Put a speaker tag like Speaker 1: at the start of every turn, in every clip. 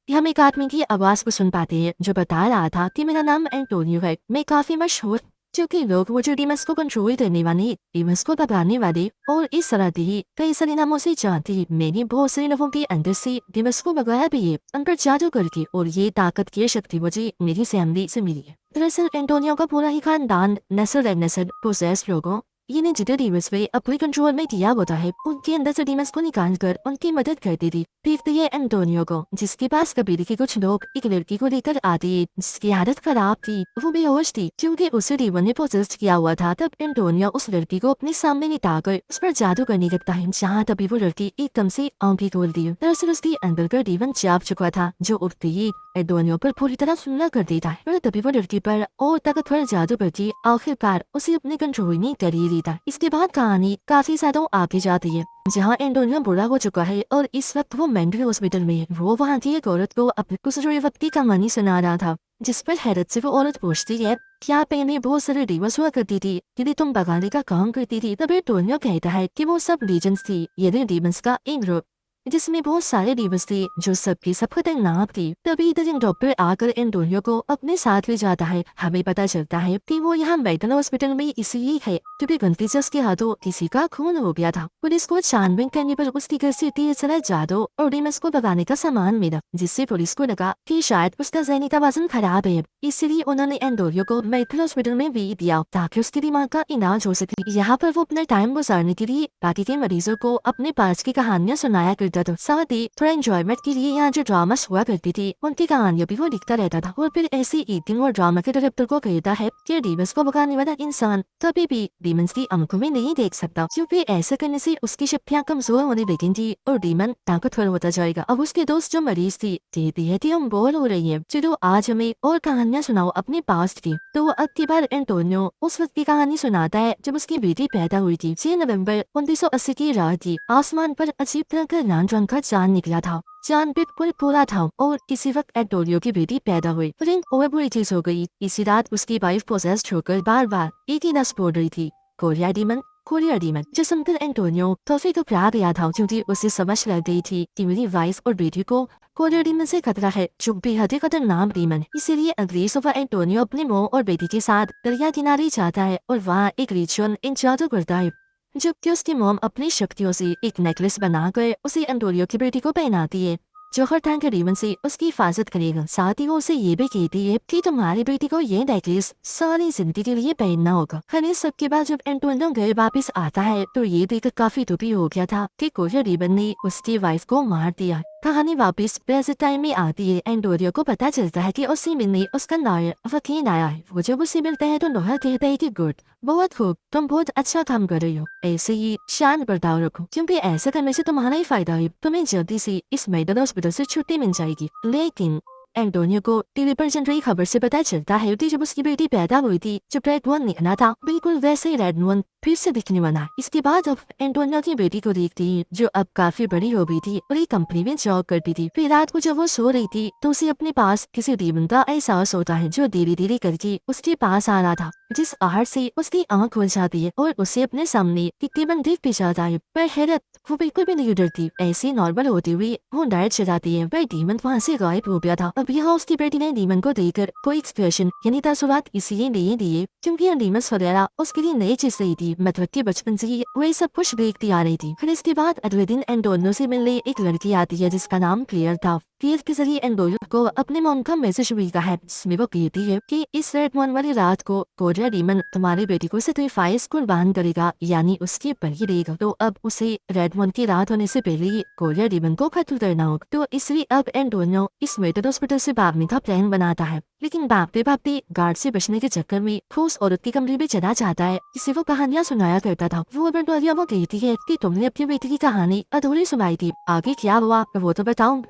Speaker 1: कि हम एक आदमी की आवाज को सुन पाते हैं जो बता रहा था कि मेरा नाम एंटोनियो है, मैं काफी मशहूर। क्योंकि लोग मुझे डीमस को कंट्रोल करने वाले, डीमस को भगाने वाले और इस तरह ही कई सारे नामों से जानते हैं। मैंने बहुत सारे लोगों के अंदर से डीमस को भगाया भी है, उन पर जादू करके, और ये ताकत की शक्ति मुझे मेरी फैमिली से मिली है। दरअसल एंटोनियो का पूरा ही खानदान नस्ल दर नस्ल पोसेस लोगों ये जितने डीमस में अपने कंट्रोल में दिया होता है, उनके अंदर से डीमस को निकाल कर उनकी मदद करती थी। देखते ये एंटोनियो को, जिसके पास कबीले के कुछ लोग एक लड़की को लेकर आते, जिसकी हालत खराब थी, वो बेहोश थी क्योंकि उसे डीमन ने पोसेस किया हुआ था। तब एंटोनियो उस लड़की को अपने सामने लिटाकर उस पर जादू करने लगता है, जहाँ तभी वो लड़की एकदम से आंखें खोल दी। दरअसल उसके अंदर का डीमन चाप चुका था, जो उठते ही एंटोनियो पर पूरी तरह हमला कर देता है। पर तभी वो लड़की पर और ताकतवर जादू करके आखिरकार उसे अपने कंट्रोल में कर ही लेता। इसके बाद कहानी काफी सालों आगे जाती है, जहाँ एंटोनियो बुरा हो चुका है और इस वक्त वो मेंटल हॉस्पिटल में है। वो वहाँ की एक औरत को अपने गुजरे वक्त की कहानी सुना रहा था, जिस पर हैरत से वो औरत पूछती है, क्या पहले बहुत सारे डिवोर्स हुआ करती थी, यदि तुम भगाने का काम करती थी? तब एंटोनियो कहता है कि वो सब लीजेंड्स थी, ये डीमंस का एक ग्रुप जिसमें बहुत सारे डीमंस थे जो सबकी सब खतरनाक थी। तभी इधर डॉक्टर आकर एंटोनियो को अपने साथ ले जाता है। हमें पता चलता है कि वो यहाँ मेंटल हॉस्पिटल में इसलिए है क्योंकि गंतीजस के हाथों किसी का खून हो गया था। पुलिस को छानबीन करने पर उसकी घर से ढेर सारा जादू और डीमंस को भगाने का सामान मिला, जिससे पुलिस को लगा कि शायद उसका जहनी तवाज़ुन खराब है। इसलिए उन्होंने एंटोनियो को मेंटल हॉस्पिटल में भेज दिया ताकि उसके दिमाग का इलाज हो सके। यहाँ पर वो अपना टाइम गुजारने के लिए बाकी के मरीजों को अपने पास की कहानियाँ सुनाया करता था। साथ ही थोड़ा एंजॉयमेंट के लिए यहाँ जो ड्रामास हुआ करती थी, उनकी कहानियाँ भी वो लिखता रहता था। और फिर ऐसी एक दिन वो ड्रामा के डायरेक्टर को कहता है कि डीमंस को भगाने वाला इंसान कभी भी डीमंस की आंखों में नहीं देख सकता, क्योंकि ऐसा करने से उसकी शक्तियाँ कमजोर होने लगेंगी और डीमन ताकतवर होता जाएगा। अब उसके दोस्त जो मरीज थी कहती है कि हम बोर हो रही है, चलो आज हमें और कहानियाँ सुनाओ अपने पास्ट की। तो अब की बार एंटोनियो उस वक्त की कहानी सुनाता है जब उसकी बेटी पैदा हुई थी। 6 नवंबर 1980 की रात थी। आसमान पर अजीब तरह का लाल रंग का चांद निकला था। चांद बिल्कुल पूरा था और इसी वक्त एंटोनियो की बेटी पैदा हुई। रिंग और बुरी चीज हो गई। इसी रात उसकी वाइफ पोसेस्ड होकर बार बार एक ही नस बोल रही थी, कोरिया डीमन, जो सुनकर एंटोनियो काफी घबरा गया था, क्योंकि उसे समझ लग गई थी कि मेरी वाइफ और बेटी को कोरिया डीमन से खतरा है, जो बेहद ही खतरनाक डीमन है। इसीलिए अगली सुबह एंटोनियो अपनी माँ और बेटी के साथ दरिया किनारे जाता है और वहाँ एक रिचुअल इन जादू करता है, जबकि उसकी मॉम अपनी शक्तियों से एक नेकलेस बनाकर उसे एंटोनियो की बेटी को पहनाती है, जो हर टाइम के डीमन से उसकी हिफाजत करेगा। साथ ही वो उसे ये भी कहती है कि तुम्हारी बेटी को ये नेकलेस सारी जिंदगी के लिए पहनना होगा। खैर इस सब के बाद जब एंटोनियो घर वापस आता है तो ये देखकर काफी दुखी हो गया था कि कोरिया डीमन ने उसकी वाइफ को मार दिया। कहानी वापस प्रेजेंट टाइम में आती है। एंटोनियो को पता चलता है कि उससे मिलने उसका लॉयर वकील आया है। वो जब उससे मिलता है तो लॉयर कहता है कि गुड, बहुत खूब, तुम बहुत अच्छा काम कर रही हो, ऐसे ही शांत बर्ताव रखो, क्योंकि ऐसा करने से तुम्हारा ही फायदा है। तुम्हें जल्दी से इस मेंटल हॉस्पिटल से छुट्टी मिल जाएगी। लेकिन एंटोनियो को टीवी पर चल रही खबर से पता चलता है कि जब उसकी बेटी पैदा हुई थी, जब रेड वन निकला था, बिल्कुल वैसे ही रेड वन फिर से दिखने वाला। इसके बाद अब एंटोनियो की बेटी को देखती है, जो अब काफी बड़ी हो गई थी और एक कंपनी में जॉब करती थी। फिर रात को जब वो सो रही थी तो उसे अपने पास किसी डीमन का एहसास होता है, जो धीरे धीरे करके उसके पास आ रहा था, जिस आहट से उसकी आंख खुल जाती है और उसे अपने सामने एक डीमन देख भी जाता है। पर हैरत, वो बिल्कुल भी नहीं डरती। ऐसे नॉर्मल होते हुए वो डायट चलाती है, पर डीमन वहाँ से गायब हो गया था। अब यहाँ उसकी बेटी ने डीमन को देखकर कोई एक्सप्रेशन यानी तासुरात इसलिए नहीं दिए क्योंकि यह डीमंस वगैरह उसके लिए नई चीज रही थी, मतलब कि बचपन से ही वही सब कुछ देखती आ रही थी। फिर इसके बाद अगले दिन एंटोनियो से मिलने एक लड़की आती है जिसका नाम क्लियर था। क्लियर के जरिए एंटोनियो को अपने मॉम का मैसेज मिलता है, जिसमें वो कहती है कि इस रेड वन वाली रात को कोरिया डीमन तुम्हारी बेटी को सेक्रीफाइस कुर्बान करेगा, यानी उसके बलि देगा। तो अब उसे रेड वन की रात होने से पहले ही कोरिया डीमन को कत्ल करना होगा। तो इसलिए अब एंटोनियो इस मेंटल हॉस्पिटल से भागने का प्लान बनाता है, लेकिन भागते भागते गार्ड से बचने के चक्कर में वो उस औरत के कमरे में चला जाता है जिसे वो कहानियां सुनाया करता था। वो एंटोनियो वो कहती है कि तुमने अपनी बेटी की कहानी अधूरी सुनाई थी, आगे क्या हुआ वो तो बताओ।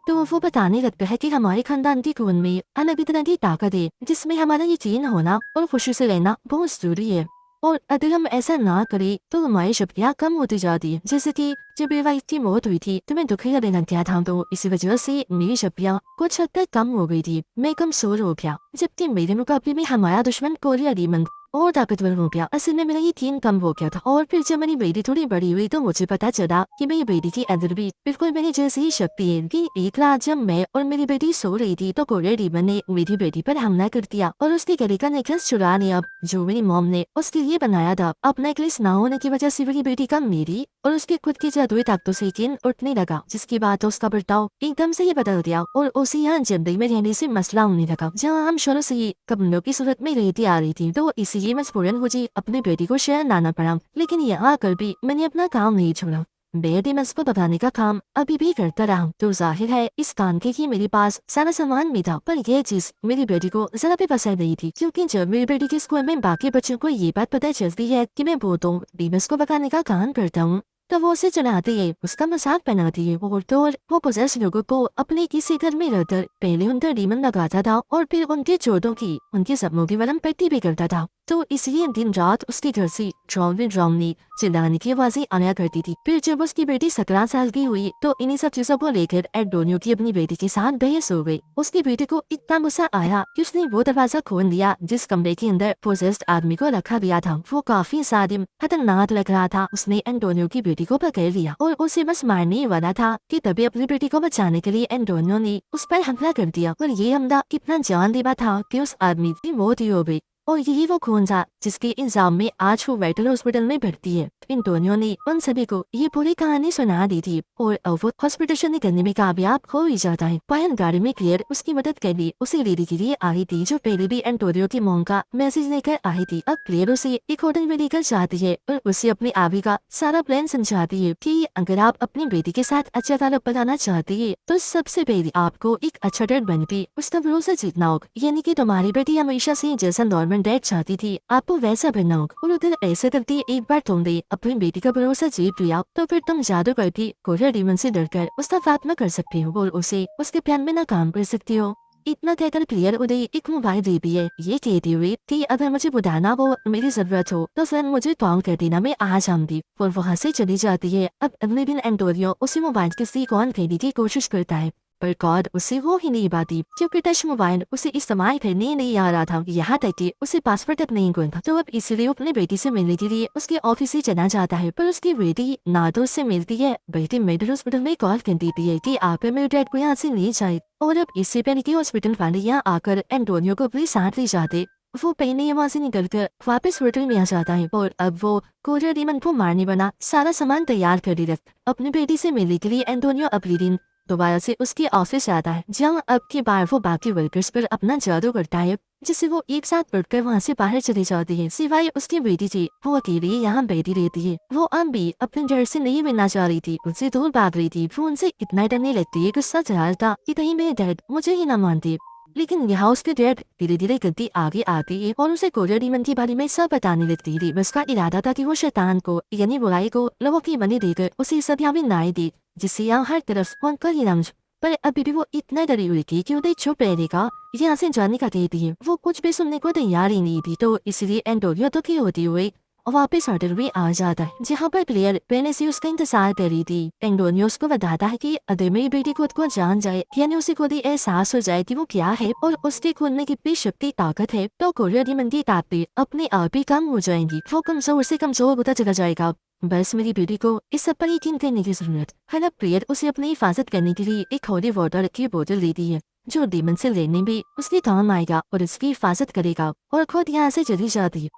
Speaker 1: तो वो बताने लगता है कि हमारे खानदान के खून में अलग तरह की ताकत है, जिसमें हमारा यकीन होना और खुशी से रहना बहुत जरूरी है, और अगर हम ऐसा ना करें तो हमारी शक्तियाँ कम होती जाती है। जैसे कि जब मेरी वाइफ की मौत हुई थी तो मैं दुखी रहने लग गया था, तो इसी वजह से मेरी शक्तियाँ कुछ हद तक कम हो गई थी, मैं कमजोर हो गया। जबकि मेरे मुकाबले में हमारा दुश्मन कोरिया डीमन और ताकतवर हो गया। असल में मेरा यकीन कम हो गया था और फिर जब मेरी बेटी थोड़ी बड़ी हुई तो मुझे पता चला कि मेरी बेटी के अंदर भी बिल्कुल मेरी जैसी ही शक्ति है कि एक रात जब मैं और मेरी बेटी सो रही थी तो कोरियर डीमन ने मेरी बेटी पर हमला कर दिया और उसके गले का नेकलेस चुरा लिया जो मेरी मॉम ने उसके लिए बनाया था। अब नेकलेस ना होने की वजह से मेरी बेटी का मेरी और उसके खुद की जादुई ताकतों से यकीन उठने लगा, जिसके बाद उसका बर्ताव एकदम से ही बदल गया और उसी यहाँ जिंदगी में रहने से मसला होने लगा। जहाँ हम शुरू से ही कमलों की सूरत में रहती आ रही थी तो इसीलिए मजबूरन मुझे अपनी बेटी को शहर लाना पड़ा, लेकिन यहाँ आकर भी मैंने अपना काम नहीं छोड़ा। बेटे मैं उसको बताने का काम अभी भी करता रहा। तो जाहिर है इस काम के लिए मेरे पास सारा सामान भी था, पर यह चीज मेरी बेटी को जरा भी पसंद नहीं थी, क्योंकि जब मेरी बेटी के स्कूल में बाकी बच्चों को ये बात पता चलती है कि मैं भूतों डीमंस को भगाने का काम करता हूँ तो वो उसे चढ़ाती है, उसका मजाक बनाती है और तो और वो पोजेस लोगों को अपने किसी घर में रहकर पहले उनका डीमन लगाता था और फिर उनके चोटों की उनके सपनों की वरम पट्टी भी करता था। तो इसलिए दिन रात उसके घर से ड्राउनी चिल्लाने की आवाजें आया करती थी। फिर जब उसकी बेटी 17 साल की हुई तो इन्हीं सब चीजों को लेकर एंटोनियो की अपनी बेटी के साथ बहस हो गई। उसकी बेटी को इतना गुस्सा आया कि उसने वो दरवाजा खोल दिया जिस कमरे के अंदर पोजेस्ड आदमी को रखा गया था। वो काफी सादिम खतरनाक लग रहा था। उसने एंटोनियो की बेटी को पकड़ लिया और उसे बस मारने वाला था कि तभी अपनी बेटी को बचाने के लिए एंटोनियो ने उस पर हमला कर दिया। और ये हमला इतना जानलेवा था कि उस आदमी की मौत ही हो गई। और यही वो खून था जिसके इल्जाम में आज वो वेटल हॉस्पिटल में भर्ती है। एंटोनियो ने उन सभी को ये पूरी कहानी सुना दी थी और अब वो हॉस्पिटल से निकलने में कामयाब हो ही जाता है। पायन गाड़ी में क्लियर उसकी मदद कर ली उसे लेने के लिए आई थी, जो पहले भी एंटोनियो की मॉम का मैसेज लेकर आई थी। अब क्लियर उसे एक होटल में लेकर जाती है और उसे अपनी आबी का सारा प्लान समझाती है कि अगर आप अपनी बेटी के साथ अच्छा ताल्लुक बनाना चाहती है तो सबसे पहले आपको एक अच्छा डर बनकर उसका भरोसा जीतना होगा, यानी कि तुम्हारी बेटी हमेशा से जैसा नॉर्मल डैड चाहती थी आपको वैसा बनना होगा। और उधर ऐसा करती एक बार तुमने अपनी बेटी का भरोसा जीत लिया तो फिर तुम जादू करके कोरियर डीमन से डरकर उसका खात्मा कर सकती हो और उसे उसके प्लान में नाकाम कर सकती हो। इतना कहकर क्लियर उदय एक मोबाइल दे भी है, ये कहती हुई कि अगर मुझे बुलाना हो मेरी जरूरत हो तो फिर मुझे कॉल कर देना, मैं आ जाऊंगी। और वहाँ से चली जाती है। अब अगले दिन एंटोनियो उसी मोबाइल के कॉल करने की कोशिश करता है पर कॉल उसे हो ही नहीं पाती क्योंकि टच मोबाइल उसे इस्तेमाल करने नहीं आ रहा था। यहाँ तक कि उसे पासवर्ड तक नहीं था। तो अब इसलिए अपनी बेटी से मिलने के लिए उसके ऑफिस से चला जाता है, पर उसकी बेटी ना तो उससे मिलती है बल्कि मेडिकल हॉस्पिटल में कॉल कर देती है कि आप मेरे डैड को यहाँ से ले जाए। और अब इससे पहले कि हॉस्पिटल वाले यहाँ आकर एंटोनियो को अपने साथ ले जाते, वो पहले वहाँ से निकल कर वापस होटल में आ जाता है और अब वो कोरियर डीमन को मारने वाला सारा सामान तैयार कर रखता। अपनी बेटी से मिलने के लिए एंटोनियो अगले दिन दोबारा से उसके ऑफिस आता है, जहाँ अब की बार वो बाकी वर्कर्स पर अपना जादू करता है जिससे वो एक साथ बढ़कर वहाँ से बाहर चली जाती है। सिवाय उसकी बेटी थी वो अकेली यहाँ बैठी रहती है। वो अब भी अपने डर से नहीं मिलना चाह रही थी, उनसे दूर भाग रही थी। वो उनसे इतना डरने लगती है, गुस्सा चढ़ा था कि कहीं मेरे डैड मुझे ही ना मानती। लेकिन यहाँ उसके डैड धीरे धीरे गलती आगे आती है और उसे कोरियर डीमन के बारे में सब बताने लगती थी। उसका इरादा था कि वो शैतान को यानी बुराई को लोगों की बनी देकर उसे सदियां भी नाई दे, जिससे यहाँ हर तरफ उनका ही नाम। पर अभी भी वो इतना डरी हुई थी कि उन्हें चुप रहने का यहाँ से जाने का कहती है। वो कुछ भी सुनने को तैयार ही नहीं थी, तो इसलिए एंटोनियो दुखी होती हुई वापस होटल में आ जाता है, जहाँ पर क्लियर पहले से उसका इंतजार कर रही थी। एंटोनियो उसको बताता है कि अगर मेरी बेटी खुद को जान जाए यानी उसे खुद ही एहसास हो जाए कि वो क्या है और उसके खुद में कितनी शक्ति ताकत है तो कोरियर डीमन की ताकत अपने आप ही कम हो जाएंगी। वो कमजोर से कमजोर होता चला जाएगा। बस मेरी बेटी को इस सब पर यकीन करने की जरूरत है। अब प्रियर उसे अपनी हिफाजत करने के लिए एक होली वाटर की बोतल देती है जो डीमन से लेने भी उसके काम आएगा और उसकी हिफाजत करेगा, और खुद यहाँ से चली जाती है।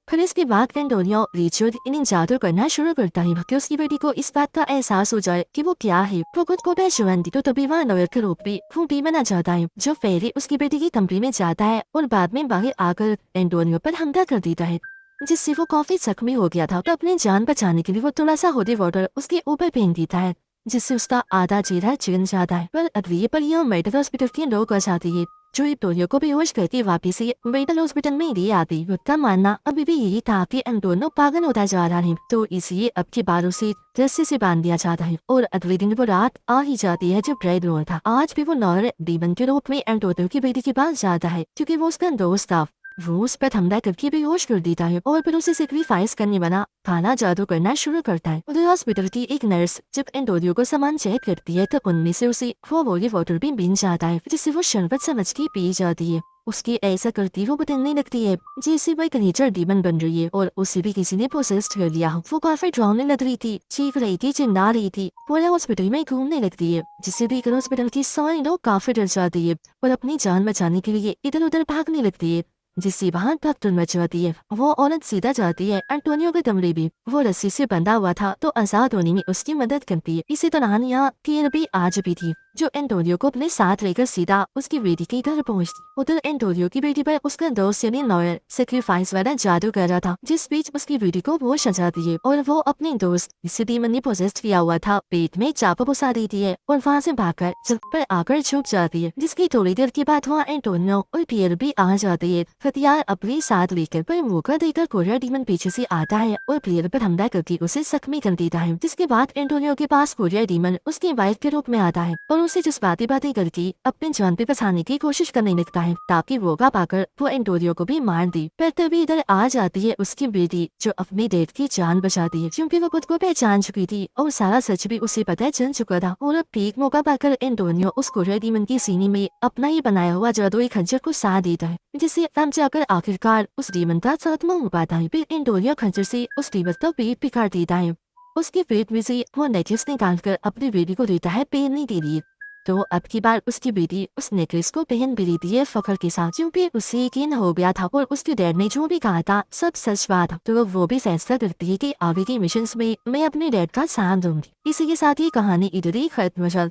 Speaker 1: फिर इसके बाद एंटोनियो रिचर्ड इन जादू करना शुरू करता है कि उसकी बेटी को इस बात का एहसास हो जाए कि वो क्या है। वो खुद को पहचानती तो तभी वहाँ लॉयर के रूप में वो डीमन आ जाता है, जो पहले उसकी बेटी की कमरे में जाता है और बाद में बाहर आकर एंटोनियो पर हमला कर देता है, जिससे वो काफी जख्मी हो गया था। तो अपनी जान बचाने के लिए वो थोड़ा सा होली वाटर उसके ऊपर फेंक देता है, जिससे उसका आधा चेहरा चिन जाता है। पर अगली पर यह मेडिकल हॉस्पिटल के लोग आ जाती है, जो एंटोनियो को बेहोश करके वापस से मेडिकल हॉस्पिटल में ले आती। उसका मानना अभी भी यही था कि एंटोनियो पागल होता जा रहा है, तो इसलिए अब के बार उसे रस्सी से बांध दिया जाता है। और अगले दिन वो रात आ ही जाती है जब ब्रेड रोल था। आज भी वो नॉर डीमन के रूप में एंटोनियो की बेटी के पास जाता है क्योंकि वो उसका दोस्त था। वो उस पर हमला करके बेहोश कर देता है और फिर उसे सेक्रीफाइस करने वाला काला जादू करना शुरू करता है। उधर हॉस्पिटल की एक नर्स जब एंटोनियो को सामान चेक करती है तो उनमें से उसे वो बोली वाटर भी मिल जाता है, जिससे वो शरबत समझ के पी जाती है। उसकी ऐसा करती वो बदलने लगती है जैसे वह एक नेचर डीमन बन रही है और उसे भी किसी ने पोसेस्ड कर लिया। वो काफी ड्राउने लग रही थी, चीख रही थी, चिल्ला रही थी, पूरा हॉस्पिटल में घूमने लगती है, जिससे देखकर हॉस्पिटल की सारे लोग काफी डर जाती है और अपनी जान बचाने के लिए इधर उधर भागने लगती है, जिससे वहाँ भगदड़ मच जाती है। वो औरत सीधा जाती है एंटोनियो के कमरे में। वो रस्सी से बंधा हुआ था तो आजाद होने में उसकी मदद करती है। इसी दौरान यहाँ केर भी आज भी थी, जो एंटोनियो को अपने साथ लेकर सीधा उसकी बेटी के घर पहुंचती। उधर एंटोनियो की बेटी पर उसका दोस्त यानी लॉयर सेक्रीफाइस वाला जादू कर रहा था, जिस बीच उसकी बेटी को वो सजाती है और वो अपने दोस्त जिसे डीमन ने पोजेस्ट किया हुआ था पेट में चाकू घुसा देती है और वहाँ से भागकर छत पर आकर छुप जाती है, जिसकी थोड़ी देर के बाद वहाँ एंटोनियो और पियर भी आ जाते हैं हथियार अपने साथ लेकर। पर मौका देकर कोरिया डीमन पीछे से आता है और पियर पर हमला करके उसे जख्मी कर देता है, जिसके बाद एंटोनियो के पास कोरिया डीमन उसकी वाइफ के रूप में आता है और उसे जज्बाती बातें करके अपने जान पे बचाने की कोशिश करने लगता है ताकि मौका पाकर वो एंटोनियो को भी मार दे। पर तभी इधर आ जाती है उसकी बेटी, जो अपने डैड की जान बचाती है, क्योंकि वो खुद को पहचान चुकी थी और सारा सच भी उसे पता चल चुका था। और अब ठीक मौका पाकर एंटोनियो उस कोरिया डीमन की सीने में अपना ही बनाया हुआ जादुई खंजर को साध देता है, जिससे तब जाकर आखिरकार उस डीमन का खात्मा हो पाता है। फिर एंटोनियो खंजर से उस डीमन का पेट भी काट देता है। उसके पेट में से वो नेकलेस निकाल कर अपनी बेटी को देता है पहनने के लिए। तो अब की बार उसकी बेटी उस नेकलेस को पहन भी लेती है फखर के साथ, क्योंकि उसे यकीन हो गया था और उसके डैड ने जो भी कहा था सब सच बात था। तो वो भी फैसला करती है कि आगे के मिशंस में मैं अपने डैड का साथ दूंगी। इसी के साथ ये कहानी इधर ही खत्म हो जाती।